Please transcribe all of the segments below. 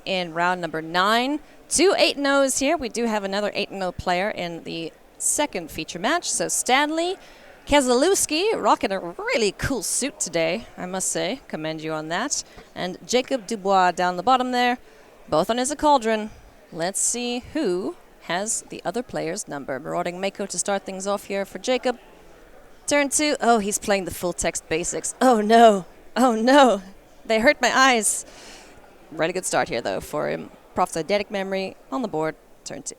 in round number 9. 2 8-0s here. We do have another 8-0 player in the second feature match. So Stanley Kesilew rocking a really cool suit today, I must say. Commend you on that. And Jacob Dubois down the bottom there, both on his cauldron. Let's see who has the other player's number. Marauding Mako to start things off here for Jacob. Turn 2. Oh, he's playing the full text basics. Oh, no. Oh, no. They hurt my eyes. Really good start here, though, for him. Prof's eidetic memory on the board. Turn 2.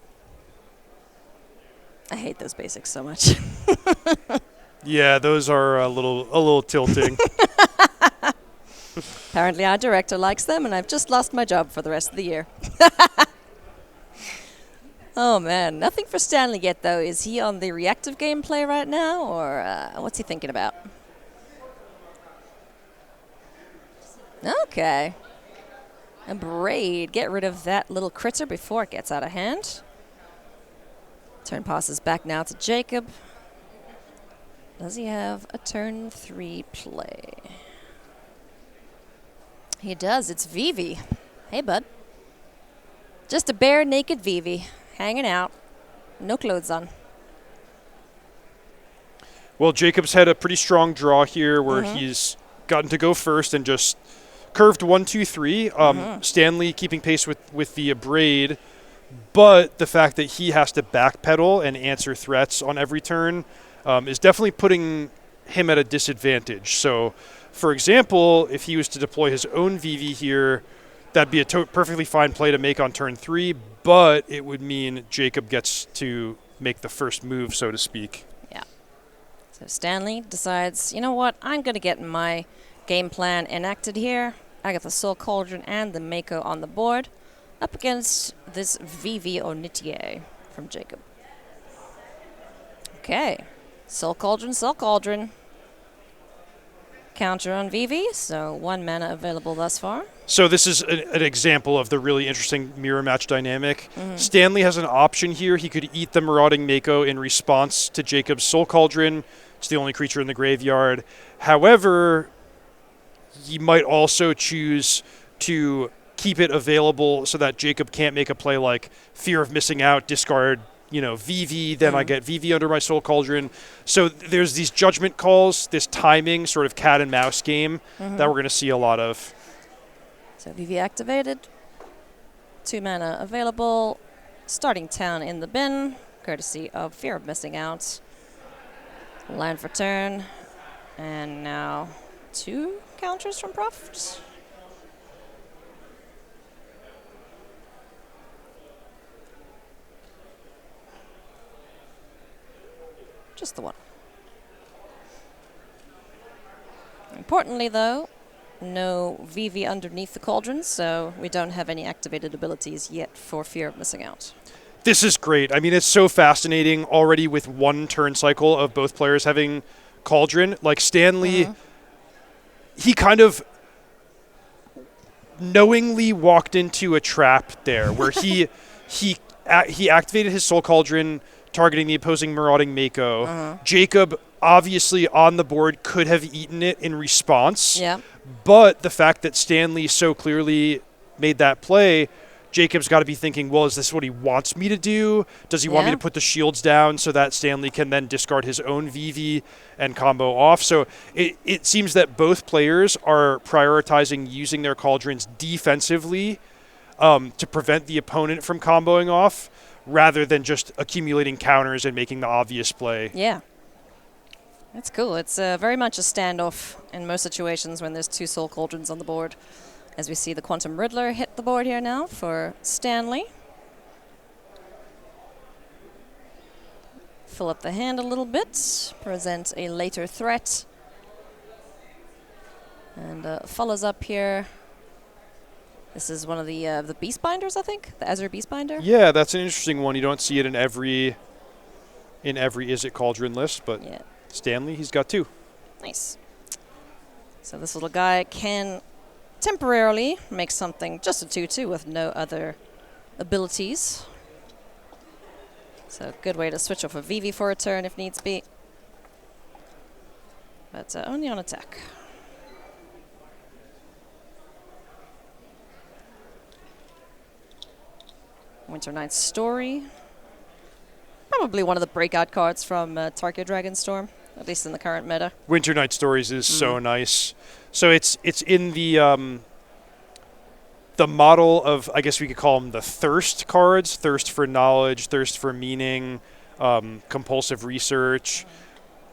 I hate those basics so much. Yeah, those are a little tilting. Apparently our director likes them, and I've just lost my job for the rest of the year. Oh, man. Nothing for Stanley yet, though. Is he on the reactive gameplay right now, or what's he thinking about? Okay. A braid. Get rid of that little critter before it gets out of hand. Turn passes back now to Jacob. Does he have a turn 3 play? He does. It's Vivi. Hey, bud. Just a bare naked Vivi. Hanging out. No clothes on. Well, Jacob's had a pretty strong draw here where he's gotten to go first and just curved 1, 2, 3. Stanley keeping pace with the braid, but the fact that he has to backpedal and answer threats on every turn is definitely putting him at a disadvantage. So, for example, if he was to deploy his own VV here, that'd be a perfectly fine play to make on turn 3, but it would mean Jacob gets to make the first move, so to speak. Yeah. So Stanley decides, you know what, I'm going to get my game plan enacted here. I got the Soul Cauldron and the Mako on the board up against this VV Onitier from Jacob. Okay. Soul Cauldron, Soul Cauldron. Counter on VV, so 1 mana available thus far. So this is an example of the really interesting mirror match dynamic. Stanley has an option here. He could eat the Marauding Mako in response to Jacob's Soul Cauldron. It's the only creature in the graveyard. However, he might also choose to keep it available so that Jacob can't make a play like fear of missing out, discard, VV, then I get VV under my Soul Cauldron. So there's these judgment calls, this timing sort of cat and mouse game that we're going to see a lot of. So VV activated. 2 mana available. Starting town in the bin, courtesy of fear of missing out. Land for turn. And now 2 counters from Prof. Just the one. Importantly, though, no VV underneath the cauldron, so we don't have any activated abilities yet for fear of missing out. This is great. I mean, it's so fascinating already with 1 turn cycle of both players having cauldron. Like Stanley, he kind of knowingly walked into a trap there where he activated his Soul Cauldron targeting the opposing Marauding Mako. Jacob, obviously on the board, could have eaten it in response. Yeah. But the fact that Stanley so clearly made that play, Jacob's got to be thinking, well, is this what he wants me to do? Does he want me to put the shields down so that Stanley can then discard his own VV and combo off? So it seems that both players are prioritizing using their cauldrons defensively to prevent the opponent from comboing off, rather than just accumulating counters and making the obvious play. Yeah. That's cool. It's very much a standoff in most situations when there's 2 Soul Cauldrons on the board. As we see the Quantum Riddler hit the board here now for Stanley. Fill up the hand a little bit. Present a later threat. And follows up here. This is one of the Beast Binders, I think? The Azure Beast Binder? Yeah, that's an interesting one. You don't see it in every Is It Cauldron list, but yeah. Stanley, he's got 2. Nice. So this little guy can temporarily make something just a 2/2 with no other abilities. So good way to switch off a VV for a turn if needs be. But only on attack. Winter Night's Story. Probably one of the breakout cards from Tarkir Dragonstorm, at least in the current meta. Winter Night Stories is so nice. So it's in the model of, I guess we could call them the thirst cards: thirst for knowledge, thirst for meaning, compulsive research.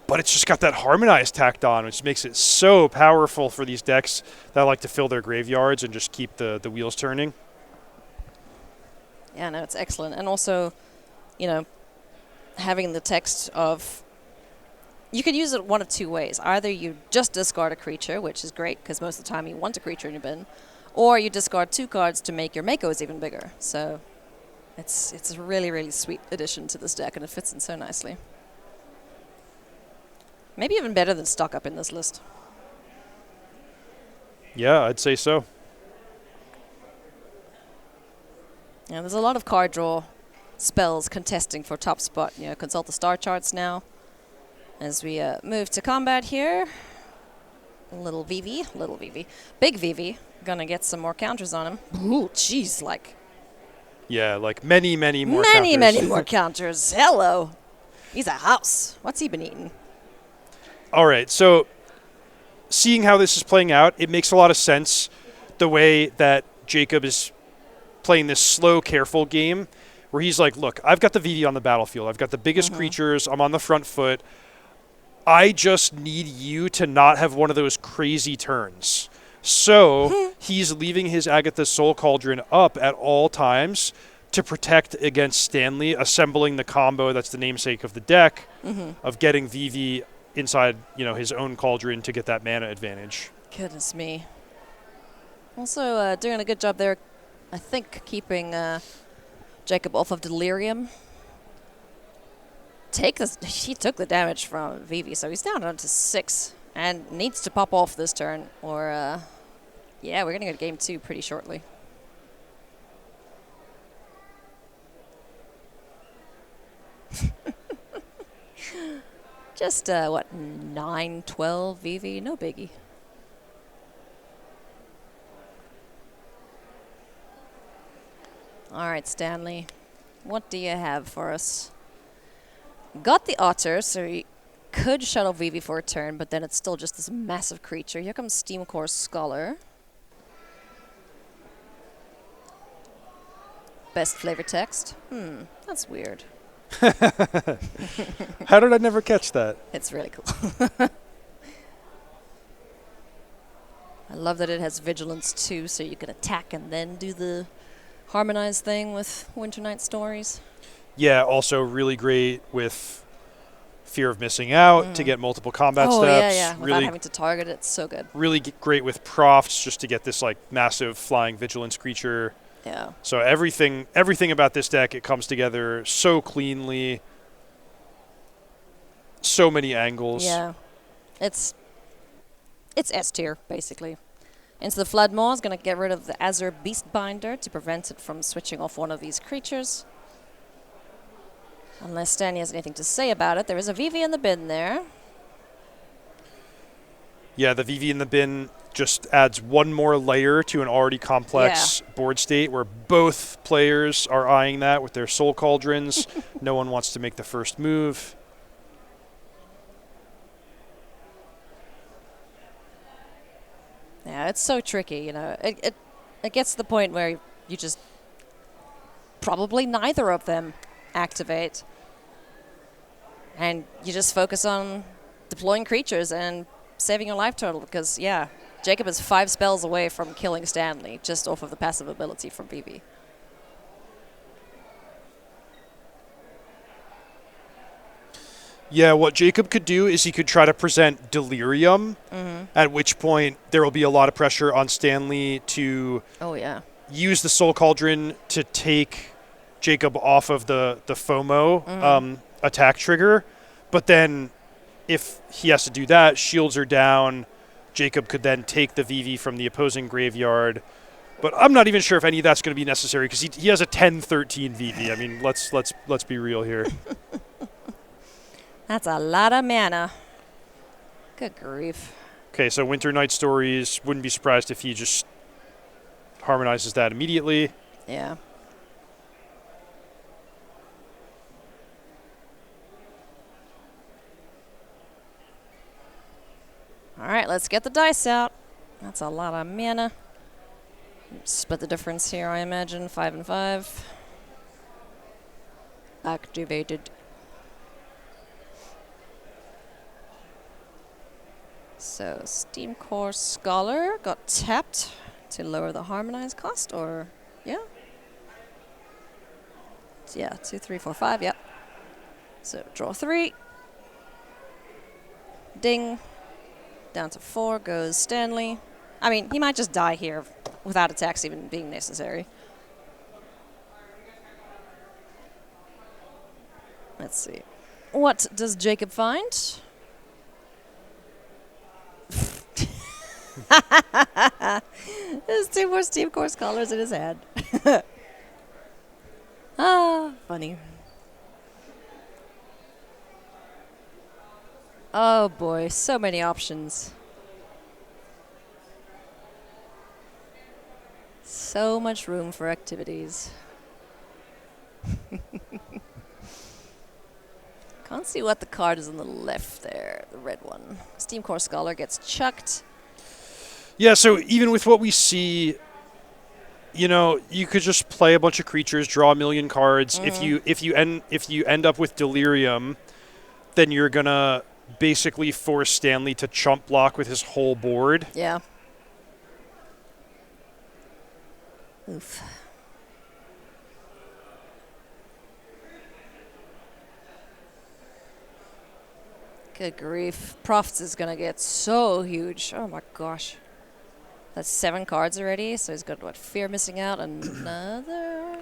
But it's just got that harmonized tacked on, which makes it so powerful for these decks that like to fill their graveyards and just keep the wheels turning. Yeah, no, it's excellent. And also, having the text of... You could use it one of two ways. Either you just discard a creature, which is great because most of the time you want a creature in your bin, or you discard 2 cards to make your Makos even bigger. So it's a really, really sweet addition to this deck, and it fits in so nicely. Maybe even better than Stock Up in this list. Yeah, I'd say so. Yeah, there's a lot of card draw spells contesting for top spot. Consult the star charts now. As we move to combat here, little Vivi, big Vivi, gonna get some more counters on him. Ooh, jeez, Yeah, like many more many counters. more counters. Hello, he's a house. What's he been eating? All right, so seeing how this is playing out, it makes a lot of sense the way that Jacob is playing this slow, careful game where he's like, look, I've got the VV on the battlefield. I've got the biggest creatures. I'm on the front foot. I just need you to not have one of those crazy turns. So he's leaving his Agatha Soul Cauldron up at all times to protect against Stanley, assembling the combo that's the namesake of the deck of getting VV inside, his own cauldron to get that mana advantage. Goodness me. Also doing a good job there, I think, keeping Jacob off of Delirium. He took the damage from Vivi, so he's down to 6 and needs to pop off this turn, or yeah, we're gonna go to game 2 pretty shortly. Just, 9, 12 VV? No biggie. All right, Stanley. What do you have for us? Got the Otter, so he could shuttle VV for a turn, but then it's still just this massive creature. Here comes Steamcore Scholar. Best flavor text? That's weird. How did I never catch that? It's really cool. I love that it has Vigilance too, so you can attack and then do the harmonized thing with Winter Night Stories. Yeah, also really great with Fear of Missing Out to get multiple combat steps. Yeah. Without Really, having to target it, it's so good. really great with Profts just to get this like massive flying vigilance creature. Yeah. So everything about this deck, it comes together so cleanly. So many angles. Yeah. It's S tier, basically. Into the Floodmaw is going to get rid of the Azure Beastbinder to prevent it from switching off one of these creatures. Unless Stanley has anything to say about it. There is a VV in the bin there. Yeah, the VV in the bin just adds one more layer to an already complex board state where both players are eyeing that with their Soul Cauldrons. No one wants to make the first move. Yeah, it's so tricky, It gets to the point where you just probably neither of them activate. And you just focus on deploying creatures and saving your life total because, yeah, Jacob is 5 spells away from killing Stanley just off of the passive ability from VV. Yeah, what Jacob could do is he could try to present Delirium, at which point there will be a lot of pressure on Stanley to use the Soul Cauldron to take Jacob off of the FOMO attack trigger. But then if he has to do that, shields are down. Jacob could then take the VV from the opposing graveyard. But I'm not even sure if any of that's going to be necessary because he has a 10-13 VV. I mean, let's be real here. That's a lot of mana. Good grief. Okay, so Winter Night Stories, wouldn't be surprised if he just harmonizes that immediately. Yeah. All right, let's get the dice out. That's a lot of mana. Split the difference here, I imagine. 5 and 5. Activated. So, Steam Core Scholar got tapped to lower the Harmonize cost, or, yeah? Yeah, 2, 3, 4, 5, yep. So, draw 3. Ding. Down to 4 goes Stanley. I mean, he might just die here without attacks even being necessary. Let's see. What does Jacob find? There's 2 more Steam Core Scholars in his hand. Ah, funny. Oh boy, so many options. So much room for activities. Can't see what the card is on the left there, the red one. Steam Core Scholar gets chucked. Yeah, so even with what we see, you know, you could just play a bunch of creatures, draw a million cards. If you end up with Delirium, then you're gonna basically force Stanley to chump block with his whole board. Yeah. Oof. Good grief. Profits is going to get so huge. Oh my gosh. That's 7 cards already, so he's got, what, Fear missing out, another...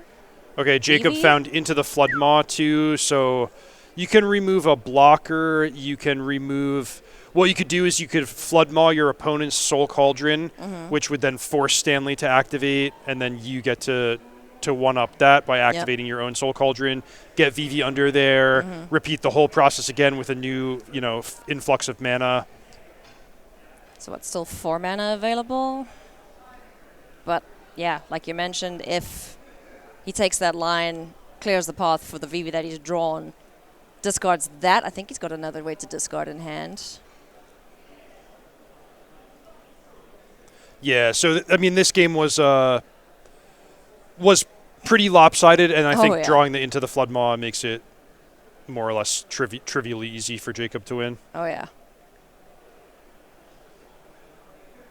Okay, Jacob Evie? found Into the Flood Maw too, so you can remove a blocker, you can remove... What you could do is you could Flood Maw your opponent's Soul Cauldron, which would then force Stanley to activate, and then you get to one-up that by activating your own Soul Cauldron, get Vivi under there, repeat the whole process again with a new, you know, influx of mana. So what's still 4 mana available? But, yeah, like you mentioned, if he takes that line, clears the path for the Vivi that he's drawn, discards that, I think he's got another way to discard in hand. Yeah, so, I mean, this game was pretty lopsided, and I think drawing the Into the Flood Maw makes it more or less trivially easy for Jacob to win. Oh, yeah.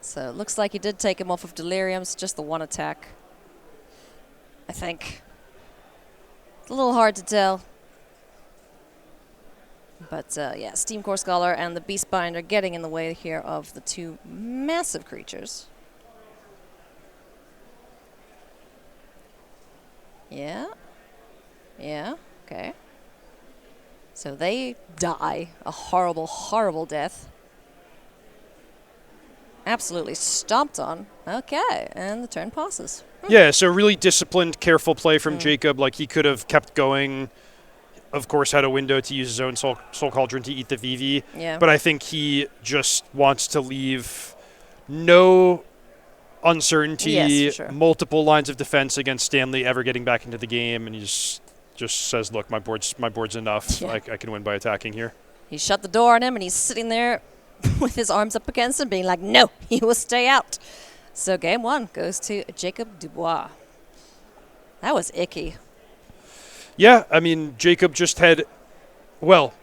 So it looks like he did take him off of Delirium's, just the 1 attack, I think. It's a little hard to tell. But, yeah, Steam Core Scholar and the Beastbind are getting in the way here of the 2 massive creatures. Yeah. Yeah, okay. So they die a horrible, horrible death. Absolutely stomped on. Okay, and the turn passes. Yeah, so really disciplined, careful play from Jacob. Like, he could have kept going. Of course, had a window to use his own Soul Cauldron to eat the Vivi. Yeah. But I think he just wants to leave no uncertainty, multiple lines of defense against Stanley ever getting back into the game, and he just says, look, my board's enough. I can win by attacking here. He shut the door on him, and he's sitting there with his arms up against him, being like, no, he will stay out. So game 1 goes to Jacob Dubois. That was icky. Yeah, I mean, Jacob just had, well,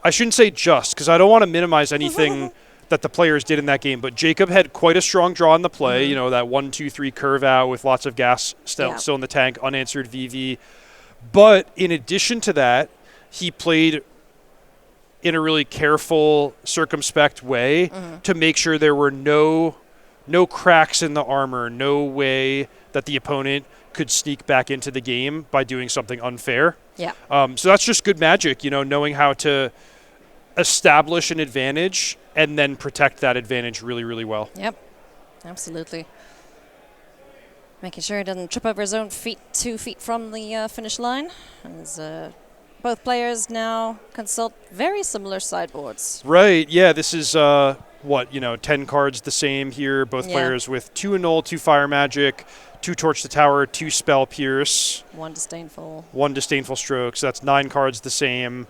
I shouldn't say just, because I don't want to minimize anything that the players did in that game, but Jacob had quite a strong draw in the play, you know, that 1-2-3 curve out with lots of gas still in the tank, unanswered VV. But in addition to that, he played in a really careful, circumspect way to make sure there were no cracks in the armor, no way that the opponent could sneak back into the game by doing something unfair. Yeah. So that's just good magic, you know, knowing how to establish an advantage and then protect that advantage really, really well. Yep, absolutely. Making sure he doesn't trip over his own feet 2 feet from the finish line. As both players now consult very similar sideboards. Right, yeah, this is, 10 cards the same here. Both players with 2 Annul, 2 Fire Magic, 2 Torch the Tower, 2 Spell Pierce. 1 Disdainful. 1 Disdainful Stroke, so that's 9 cards the same.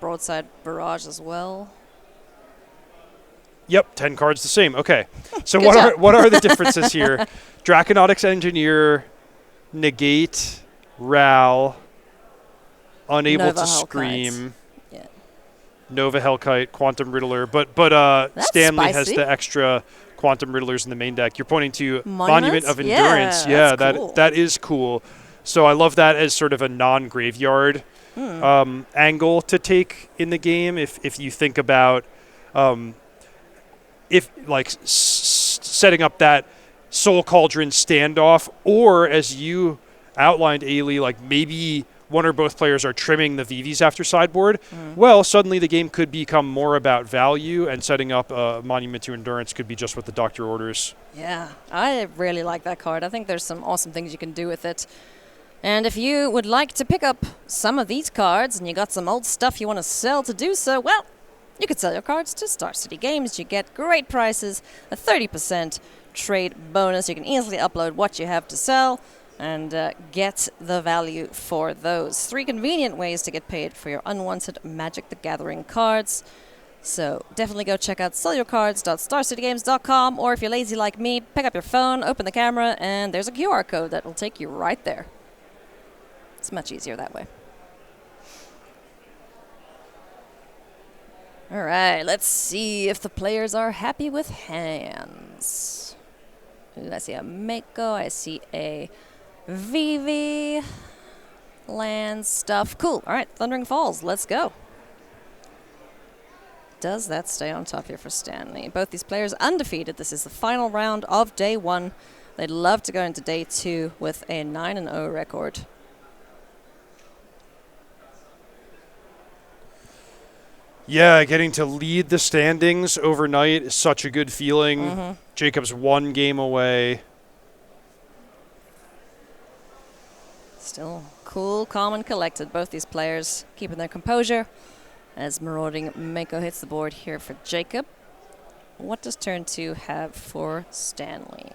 Broadside Barrage as well. Yep, 10 cards the same. Okay. So Good job. what are the differences here? Draconautics Engineer, negate, Ral, unable Nova to Hellkite. scream, Yeah. Nova Hellkite, Quantum Riddler, but That's Stanley has spicy. the extra Quantum Riddlers in the main deck. You're pointing to Monuments? Monument of Endurance. Yeah, that's cool. that is cool. So I love that as sort of a non-graveyard angle to take in the game. If you think about if like setting up that Soul Cauldron standoff, or as you outlined, Ailey, like maybe one or both players are trimming the VVs after sideboard, well, suddenly the game could become more about value, and setting up a Monument to Endurance could be just what the doctor orders. Yeah, I really like that card. I think there's some awesome things you can do with it. And if you would like to pick up some of these cards and you got some old stuff you want to sell to do so, well, you could sell your cards to Star City Games. You get great prices, a 30% trade bonus. You can easily upload what you have to sell and get the value for those. 3 convenient ways to get paid for your unwanted Magic the Gathering cards. So definitely go check out sellyourcards.starcitygames.com, or if you're lazy like me, pick up your phone, open the camera, and there's a QR code that will take you right there. It's much easier that way. All right, let's see if the players are happy with hands. Ooh, I see a Mako, I see a VV, land stuff. Cool. All right, Thundering Falls, let's go. Does that stay on top here for Stanley? Both these players undefeated. This is the final round of day 1. They'd love to go into day 2 with a 9-0 record. Yeah, getting to lead the standings overnight is such a good feeling. Jacob's 1 game away. Still cool, calm, and collected. Both these players keeping their composure as Marauding Mako hits the board here for Jacob. What does turn 2 have for Stanley?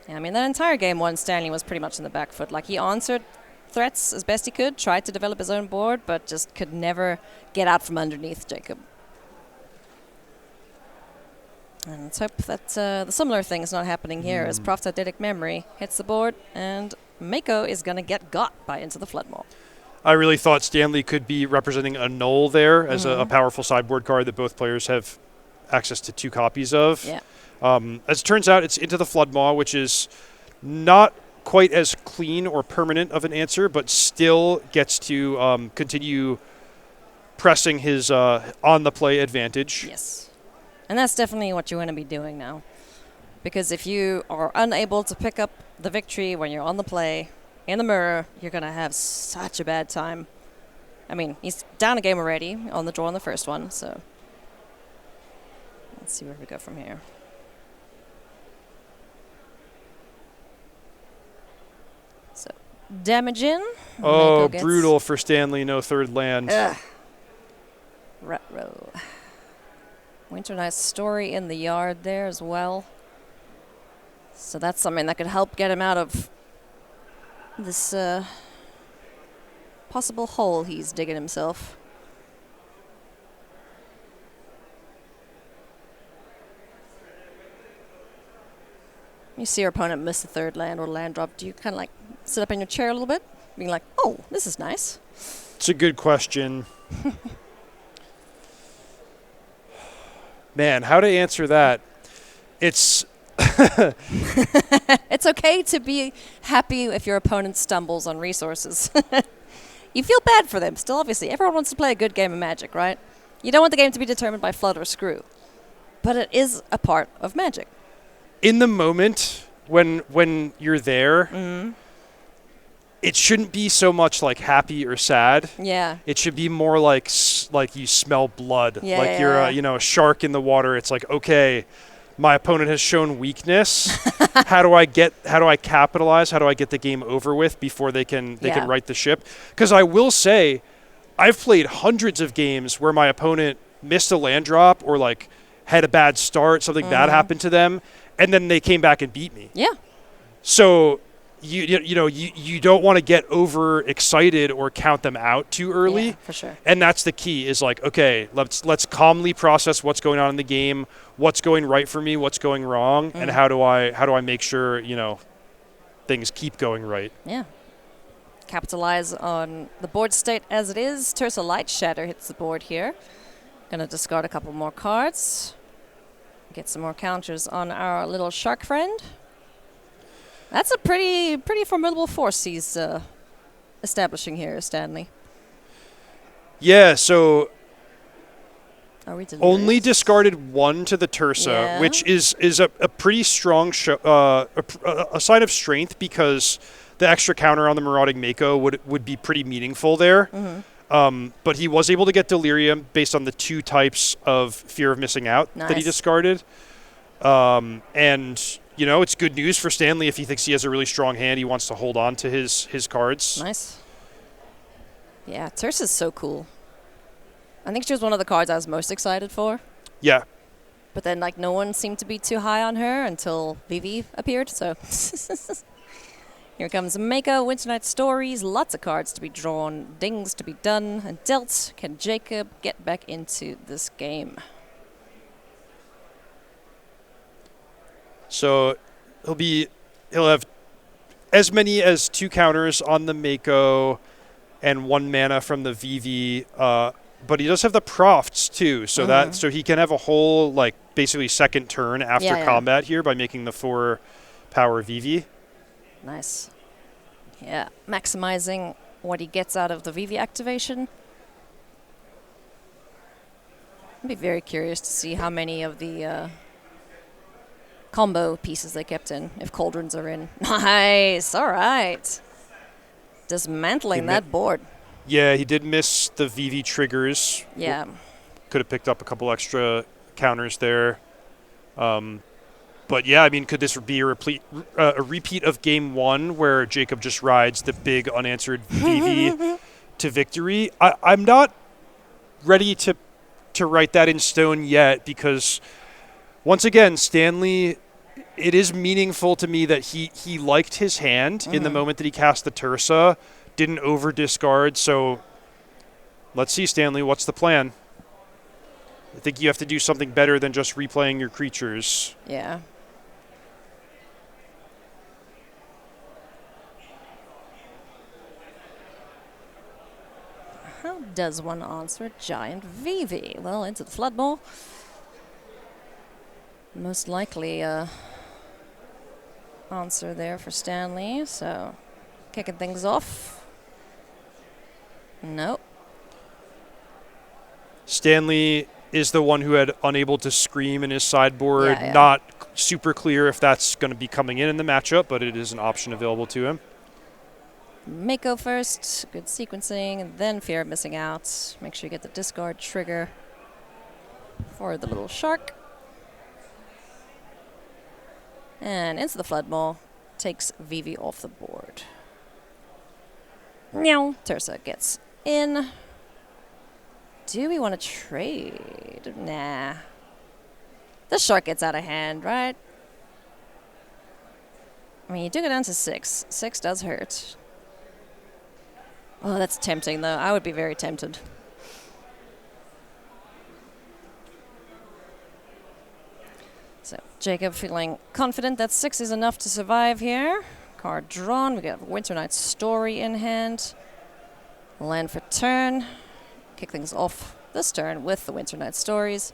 Yeah, I mean, that entire game 1, Stanley was pretty much in the back foot. Like, he answered threats as best he could, tried to develop his own board, but just could never get out from underneath Jacob. And let's hope that the similar thing is not happening here, as Prophetic Memory hits the board, and Mako is going to get got by Into the Floodmaw. I really thought Stanley could be representing a Null there as a powerful sideboard card that both players have access to 2 copies of. Yeah. As it turns out, it's Into the Floodmaw, which is not quite as clean or permanent of an answer, but still gets to continue pressing his on-the-play advantage. Yes. And that's definitely what you want to be doing now. Because if you are unable to pick up the victory when you're on the play, in the mirror, you're going to have such a bad time. I mean, he's down a game already on the draw on the first one, so let's see where we go from here. So, damage in. Oh, Mako gets brutal for Stanley, no 3rd land. Ruh-roh. Winter Night's Story in the yard there as well. So that's something that could help get him out of this possible hole he's digging himself. You see your opponent miss the 3rd land or land drop. Do you kind of like sit up in your chair a little bit, being like, oh, this is nice? It's a good question. Man, how to answer that? It's It's okay to be happy if your opponent stumbles on resources. You feel bad for them. Still, obviously, everyone wants to play a good game of Magic, right? You don't want the game to be determined by flood or screw. But it is a part of Magic. in the moment when you're there. It shouldn't be so much like happy or sad. Yeah. It should be more like you smell blood. Yeah, like you're a shark in the water. It's like, okay, my opponent has shown weakness. How do I capitalize? How do I get the game over with before they can right the ship? Because I will say, I've played hundreds of games where my opponent missed a land drop or like had a bad start, something bad happened to them, and then they came back and beat me. Yeah. So you don't want to get overexcited or count them out too early. Yeah, for sure. And that's the key is like, okay, let's calmly process what's going on in the game, what's going right for me, what's going wrong, and how do I make sure, things keep going right. Yeah. Capitalize on the board state as it is. Tersa Light Shatter hits the board here. Gonna discard a couple more cards. Get some more counters on our little shark friend. That's a pretty formidable force he's establishing here, Stanley. Yeah, so Are we only discarded one to the Tersa, which is a pretty strong a sign of strength because the extra counter on the Marauding Mako would be pretty meaningful there. But he was able to get Delirium based on the 2 types of fear of missing out that he discarded. And, it's good news for Stanley if he thinks he has a really strong hand. He wants to hold on to his cards. Nice. Yeah, Tersa's so cool. I think she was one of the cards I was most excited for. Yeah. But then, no one seemed to be too high on her until Vivi appeared, so... Here comes Mako, Winter Night Stories, lots of cards to be drawn, dings to be done, and dealt. Can Jacob get back into this game? So he'll have as many as 2 counters on the Mako and 1 mana from the Vivi, but he does have the Profts too, so so he can have a whole basically second turn after combat here by making the 4 power Vivi. Nice. Yeah, maximizing what he gets out of the Vivi activation. I'd be very curious to see how many of the combo pieces they kept in, if Cauldrons are in. Nice, all right. Dismantling that board. Yeah, he did miss the Vivi triggers. Yeah. Could have picked up a couple extra counters there. But yeah, I mean, could this be a repeat of Game 1 where Jacob just rides the big unanswered Vivi to victory? I'm not ready to write that in stone yet because, once again, Stanley, it is meaningful to me that he liked his hand in the moment that he cast the Tersa, didn't over-discard, so let's see, Stanley, what's the plan? I think you have to do something better than just replaying your creatures. Yeah. How does one answer a giant Vivi? Well, into the Flood Bowl. Most likely answer there for Stanley, so kicking things off. Nope. Stanley is the one who had unable to scream in his sideboard. Yeah. Not super clear if that's going to be coming in the matchup, but it is an option available to him. Mako first, good sequencing, and then fear of missing out. Make sure you get the discard trigger for the little shark. And into the Flood Maw, takes Vivi off the board. Meow. Tersa gets in. Do we want to trade? Nah. The shark gets out of hand, right? I mean, you do go down to 6. 6 does hurt. Oh, that's tempting, though. I would be very tempted. So, Jacob feeling confident that 6 is enough to survive here. Card drawn. We got Winter Night Story in hand. Land for turn. Kick things off this turn with the Winter Night Stories.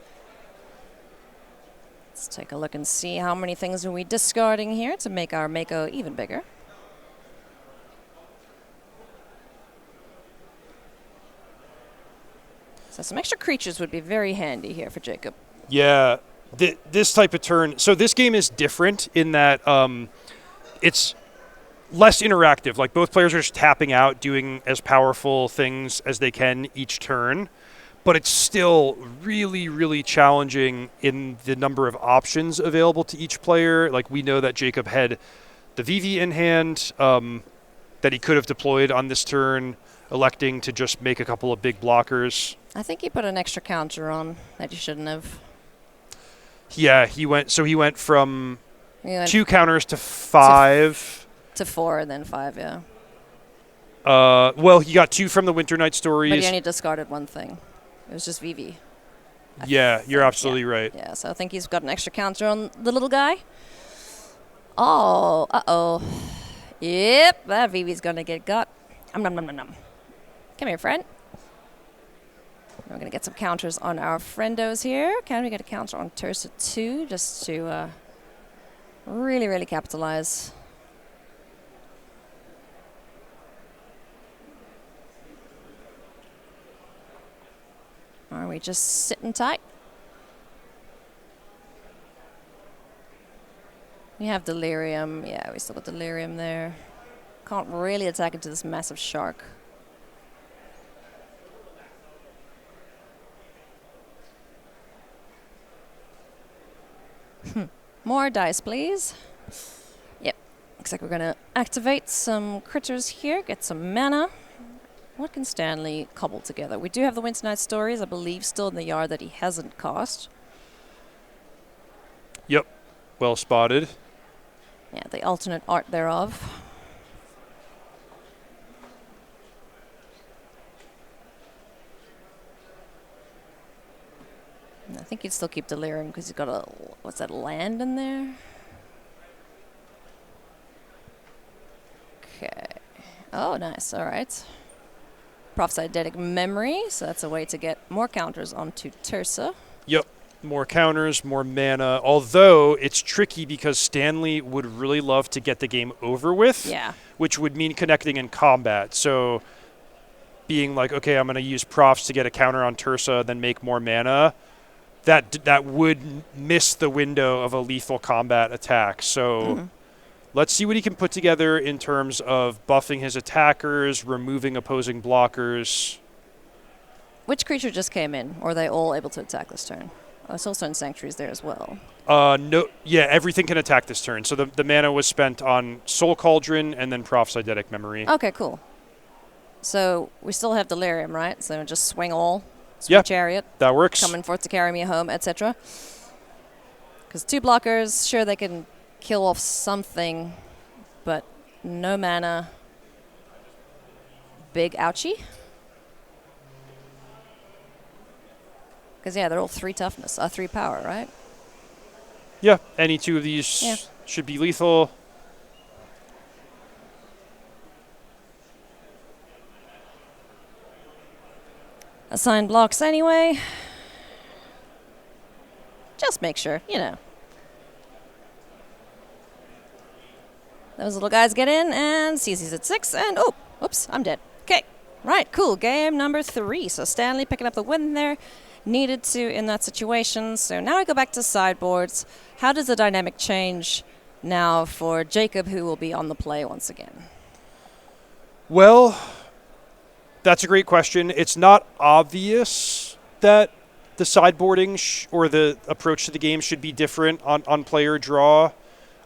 Let's take a look and see how many things are we discarding here to make our Mako even bigger. So some extra creatures would be very handy here for Jacob. Yeah, this type of turn. So this game is different in that it's less interactive. Like both players are just tapping out, doing as powerful things as they can each turn. But it's still really, really challenging in the number of options available to each player. Like we know that Jacob had the Vivi in hand that he could have deployed on this turn, electing to just make a couple of big blockers. I think he put an extra counter on that he shouldn't have. Yeah, he went from 2 counters to 5. to 4 and then 5, yeah. Well, he got 2 from the Winter Night Stories. But he only discarded one thing. It was just VV. Yeah, you're absolutely right. Yeah, so I think he's got an extra counter on the little guy. Oh, uh-oh. Yep, that VV's going to get got. Nom, nom, nom, nom. Come here, friend. We're going to get some counters on our friendos here. Can we get a counter on Tursa 2 just to really, really capitalize? Are we just sitting tight? We have Delirium. Yeah, we still got Delirium there. Can't really attack into this massive shark. More dice, please. Yep. Looks like we're going to activate some critters here, get some mana. What can Stanley cobble together? We do have the Winter Night Stories, I believe, still in the yard that he hasn't cast. Yep. Well spotted. Yeah, the alternate art thereof. And I think he'd still keep Delirium because he's got a, what's that, land in there? Okay. Oh, nice. All right. Prophesied Memory, so that's a way to get more counters onto Tursa. Yep. More counters, more mana. Although it's tricky because Stanley would really love to get the game over with. Yeah. Which would mean connecting in combat. So being like, okay, I'm going to use Profs to get a counter on Tursa, then make more mana. That would miss the window of a lethal combat attack. So let's see what he can put together in terms of buffing his attackers, removing opposing blockers. Which creature just came in? Or are they all able to attack this turn? Oh, Soulstone Sanctuary's there as well. No, yeah, everything can attack this turn. So the mana was spent on Soul Cauldron and then Prophesied Memory. Okay, cool. So we still have Delirium, right? So just swing all. Yeah, Chariot. That works. Coming forth to carry me home, etc. Because 2 blockers, sure, they can kill off something, but no mana. Big ouchie. Because, yeah, they're all 3 toughness, 3 power, right? Yeah, any 2 of these should be lethal. Assign blocks anyway. Just make sure, you know. Those little guys get in, and CC's at 6, and oh, oops, I'm dead. Okay, right, cool. Game number 3. So Stanley picking up the win there. Needed to in that situation. So now I go back to sideboards. How does the dynamic change now for Jacob, who will be on the play once again? Well, that's a great question. It's not obvious that the sideboarding or the approach to the game should be different on player draw.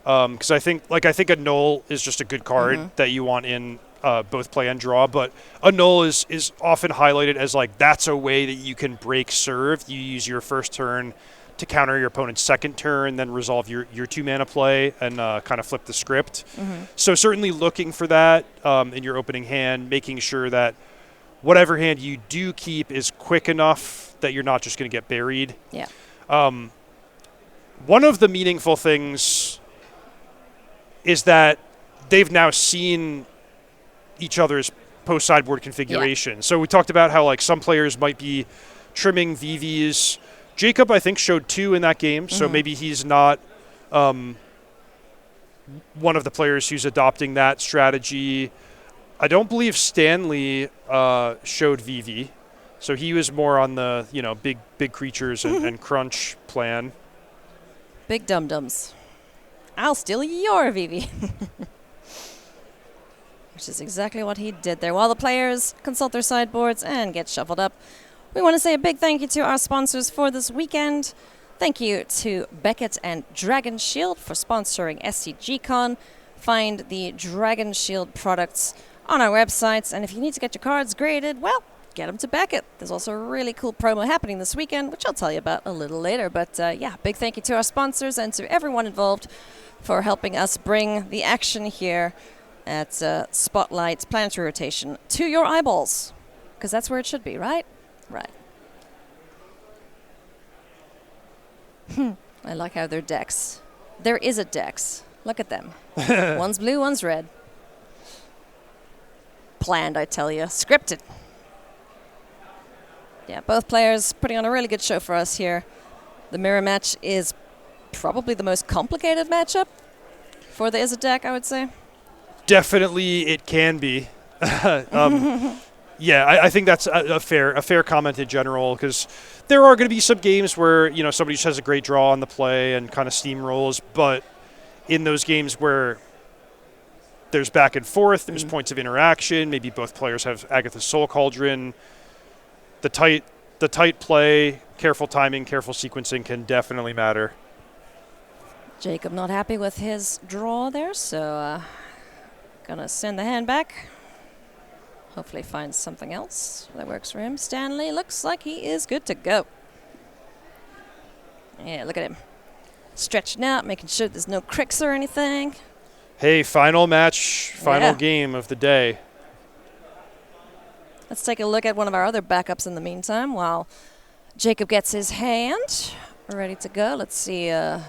Because I think a null is just a good card that you want in both play and draw. But a null is often highlighted as like that's a way that you can break serve. You use your first turn to counter your opponent's second turn, then resolve your 2 mana play and kind of flip the script. So certainly looking for that in your opening hand, making sure that whatever hand you do keep is quick enough that you're not just going to get buried. Yeah. One of the meaningful things is that they've now seen each other's post-sideboard configuration. Yeah. So we talked about how like some players might be trimming VVs. Jacob, I think, showed 2 in that game, so maybe he's not one of the players who's adopting that strategy. I don't believe Stanley showed VV, so he was more on the big creatures and crunch plan. Big dum-dums. I'll steal your VV. Which is exactly what he did there. While the players consult their sideboards and get shuffled up, we want to say a big thank you to our sponsors for this weekend. Thank you to Beckett and Dragon Shield for sponsoring SCGCon. Find the Dragon Shield products on our websites, and if you need to get your cards graded, well, get them to Beckett. There's also a really cool promo happening this weekend, which I'll tell you about a little later. But yeah, big thank you to our sponsors and to everyone involved for helping us bring the action here at Spotlight's Planetary rotation to your eyeballs. Because that's where it should be, right? Right. I like how they're decks. There is a dex. Look at them. One's blue, one's red. Planned, I tell you. Scripted. Yeah, both players putting on a really good show for us here. The mirror match is probably the most complicated matchup for the Izzet deck, I would say. Definitely it can be. Yeah, I think that's a fair comment in general, because there are going to be some games where, you know, somebody just has a great draw on the play and kind of steamrolls, but in those games where there's back and forth, there's points of interaction, maybe both players have Agatha's Soul Cauldron, the tight play, careful timing, careful sequencing can definitely matter. Jacob not happy with his draw there, so gonna send the hand back. Hopefully finds something else that works for him. Stanley looks like he is good to go. Yeah, look at him. Stretching out, making sure there's no cricks or anything. Hey, final match, final game of the day. Let's take a look at one of our other backups in the meantime while Jacob gets his hand ready to go. Let's see how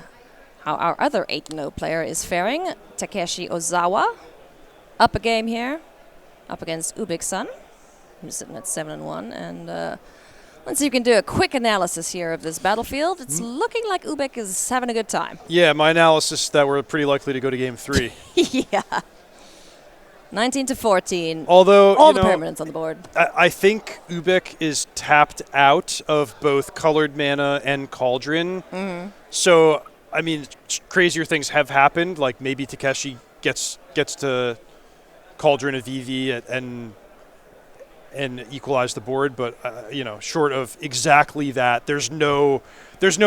our other 8-0 player is faring. Takeshi Ozawa. Up a game here. Up against Ubik-san, who's sitting at 7-1. And let's see if we can do a quick analysis here of this battlefield. It's looking like Ubik is having a good time. Yeah, my analysis that we're pretty likely to go to game 3. Yeah. 19-14. Although, all the permanents on the board. I think Ubik is tapped out of both colored mana and Cauldron. So, I mean, crazier things have happened. Like maybe Takeshi gets to Cauldron a VV and equalize the board, but you know, short of exactly that, there's no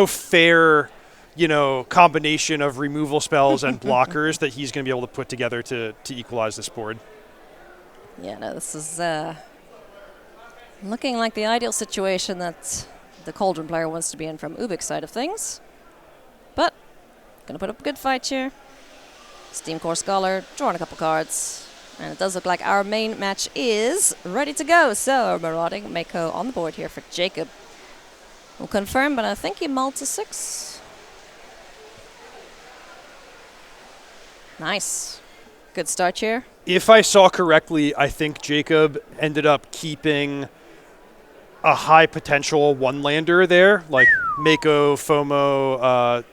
fair, you know, combination of removal spells and blockers that he's going to be able to put together to equalize this board. Yeah, no, this is looking like the ideal situation that the Cauldron player wants to be in from Ubik's side of things. But gonna put up a good fight here. Steam Core Scholar, drawing a couple cards. And it does look like our main match is ready to go. So, Marauding Mako on the board here for Jacob. We'll confirm, but I think he mulled to 6. Nice. Good start here. If I saw correctly, I think Jacob ended up keeping a high potential one-lander there, like Mako, FOMO,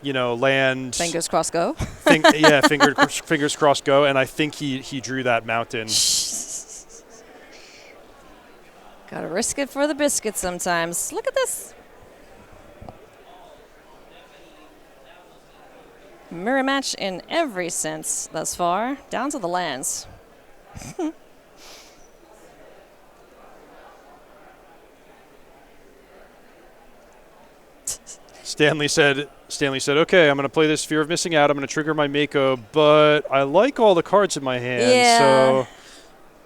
you know, land. Fingers crossed go. Fingers crossed go, and I think he drew that mountain. Gotta risk it for the biscuit sometimes. Look at this. Mirror match in every sense thus far, down to the lands. Stanley said, okay, I'm going to play this Fear of Missing Out. I'm going to trigger my Mako, but I like all the cards in my hand. Yeah. So,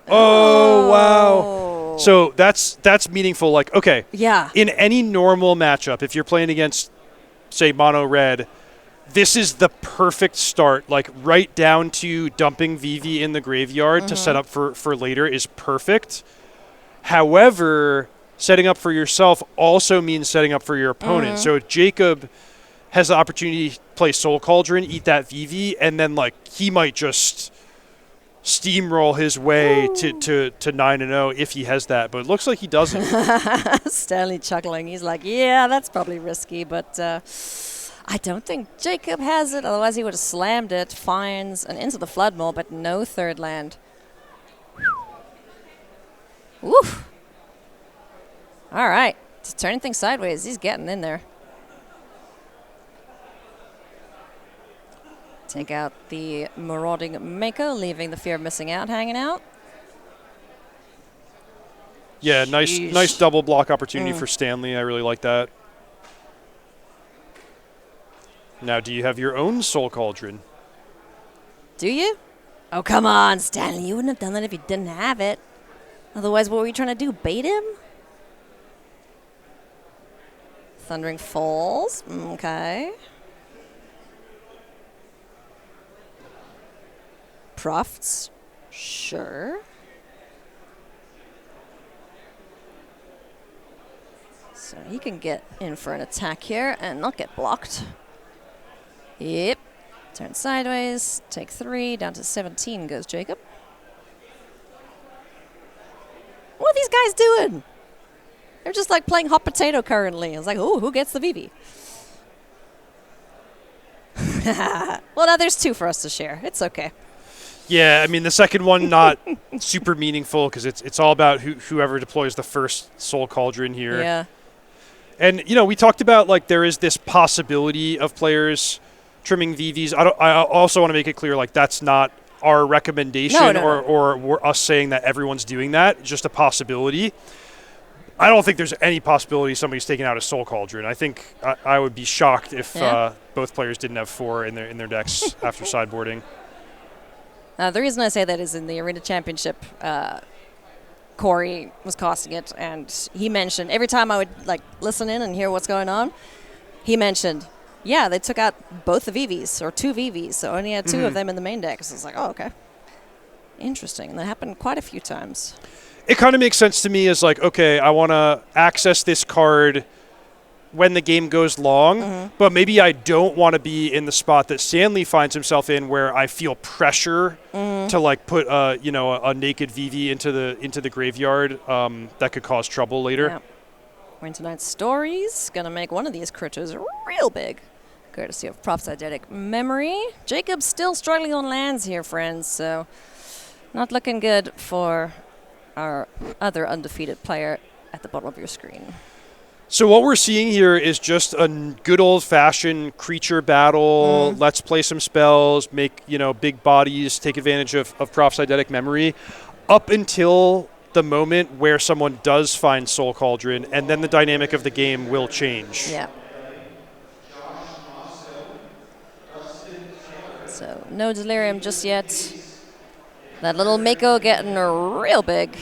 oh, wow. So that's meaningful. Like, okay. Yeah. In any normal matchup, if you're playing against, say, mono red, this is the perfect start. Like, right down to dumping VV in the graveyard to set up for later is perfect. However, setting up for yourself also means setting up for your opponent. So Jacob has the opportunity to play Soul Cauldron, eat that VV, and then like he might just steamroll his way to 9-0 if he has that. But it looks like he doesn't. Stanley chuckling. He's like, yeah, that's probably risky, but I don't think Jacob has it. Otherwise, he would have slammed it, finds, and into the Flood Maul, but no third land. Woof. All right. Just turning things sideways. He's getting in there. Take out the Marauding Mako, leaving the Fear of Missing Out hanging out. Yeah, nice double block opportunity for Stanley. I really like that. Now, do you have your own Soul Cauldron? Do you? Oh, come on, Stanley. You wouldn't have done that if you didn't have it. Otherwise, what were you trying to do, bait him? Thundering Falls. Okay. Crofts. Sure. So he can get in for an attack here and not get blocked. Yep. Turn sideways. Take 3. Down to 17 goes Jacob. What are these guys doing? They're just like playing hot potato currently. It's like, ooh, who gets the VV? Well, now there's 2 for us to share. It's okay. Yeah, I mean, the second one not super meaningful because it's all about whoever deploys the first Soul Cauldron here. Yeah. And, we talked about, like, there is this possibility of players trimming VVs. I also want to make it clear, like, that's not our recommendation or us saying that everyone's doing that. It's just a possibility. I don't think there's any possibility somebody's taking out a Soul Cauldron. I think I would be shocked if both players didn't have 4 in their decks after sideboarding. The reason I say that is in the Arena Championship, Corey was casting it, and he mentioned every time I would like listen in and hear what's going on, he mentioned, yeah, they took out both the VVs or 2 VVs, so only had 2 of them in the main deck. So it's like, oh, okay, interesting. And that happened quite a few times. It kind of makes sense to me as like, okay, I want to access this card when the game goes long, but maybe I don't want to be in the spot that Stanley finds himself in, where I feel pressure to like put a naked VV into the graveyard that could cause trouble later. Yeah. Winter Night Stories gonna make one of these critters real big, courtesy of Propsidetic Memory. Jacob's still struggling on lands here, friends, so not looking good for our other undefeated player at the bottom of your screen. So what we're seeing here is just a good old-fashioned creature battle. Let's play some spells, make big bodies, take advantage of Propsidetic Memory, up until the moment where someone does find Soul Cauldron, and then the dynamic of the game will change. Yeah. So no Delirium just yet. That little Mako getting real big.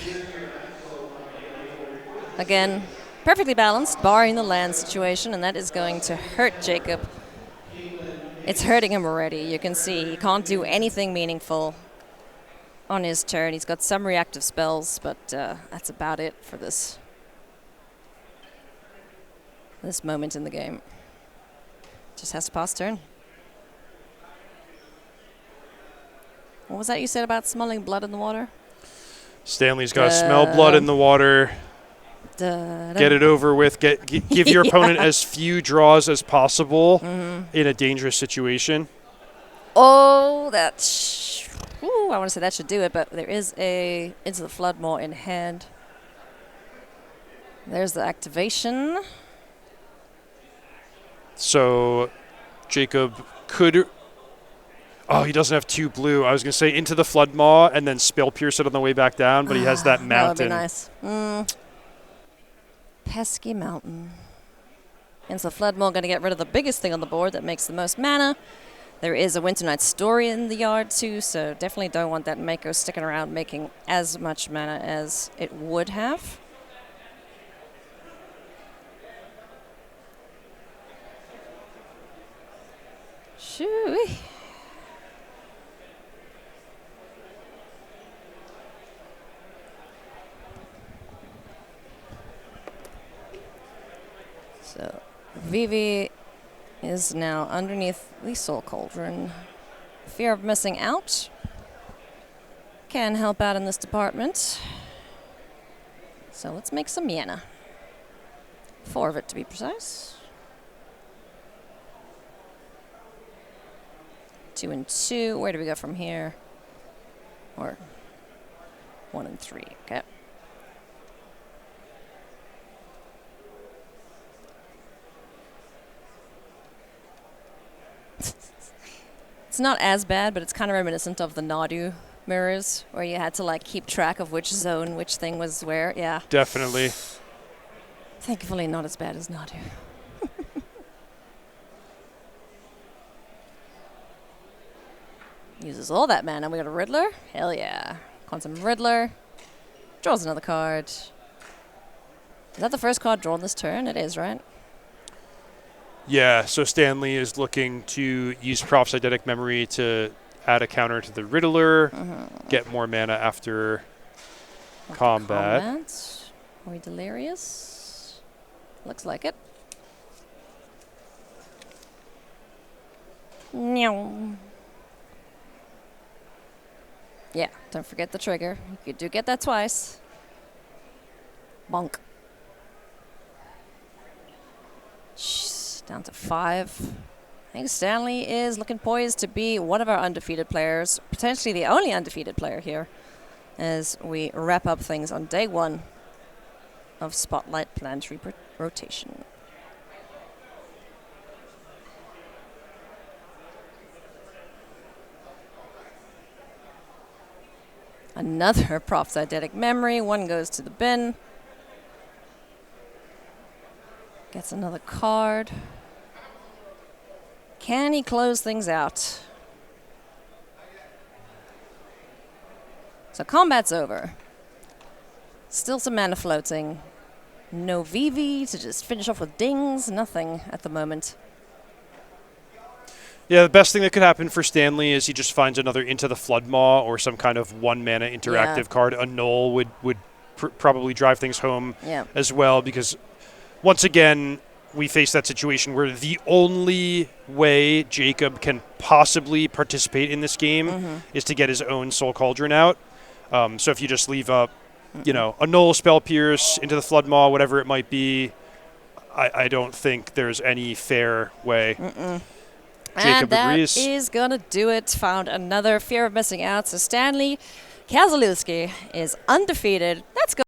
Again, perfectly balanced, barring the land situation, and that is going to hurt Jacob. It's hurting him already. You can see he can't do anything meaningful on his turn. He's got some reactive spells, but that's about it for this moment in the game. Just has to pass turn. What was that you said about smelling blood in the water? Stanley's got to smell blood in the water. Get it over with. Give your opponent as few draws as possible in a dangerous situation. Oh, I want to say that should do it, but there is a Into the Floodmaw in hand. There's the activation. So Jacob could... Oh, he doesn't have 2 blue. I was going to say Into the Floodmaw and then Spell Pierce it on the way back down, but he has that mountain. That would be nice. Pesky mountain. Into the Floodmaw going to get rid of the biggest thing on the board that makes the most mana. There is a Winter Night Story in the yard too, so definitely don't want that Mako sticking around making as much mana as it would have. Shoo-wee. So Vivi is now underneath the Soul Cauldron. Fear of missing out can help out in this department. So let's make some mana. 4 of it to be precise. 2 and 2. Where do we go from here? Or 1 and 3. Okay. It's not as bad, but it's kind of reminiscent of the Nadu mirrors, where you had to like keep track of which zone, which thing was where. Yeah. Definitely. Thankfully, not as bad as Nadu. Uses all that mana. We got a Riddler. Hell yeah. Quantum Riddler. Draws another card. Is that the first card drawn this turn? It is, right? Yeah, so Stanley is looking to use Propsidetic Memory to add a counter to the Riddler, get more mana after combat. Are we delirious? Looks like it. Meow. Yeah, don't forget the trigger. You do get that twice. Bonk. Down to 5. I think Stanley is looking poised to be one of our undefeated players, potentially the only undefeated player here, as we wrap up things on day 1 of Spotlight Planetary rotation. Another Prop's Eidetic Memory. 1 goes to the bin. Gets another card. Can he close things out? So combat's over. Still some mana floating. No VV to just finish off with dings. Nothing at the moment. Yeah, the best thing that could happen for Stanley is he just finds another Into the Floodmaw or some kind of 1-mana interactive card. A Null would probably drive things home as well, because once again, we face that situation where the only way Jacob can possibly participate in this game is to get his own Soul Cauldron out. So if you just leave up, a Null, Spell Pierce, Into the Floodmaw, whatever it might be, I don't think there's any fair way. Jacob agrees. That is going to do it. Found another Fear of Missing Out. So Stanley Kesilew is undefeated. Let's go.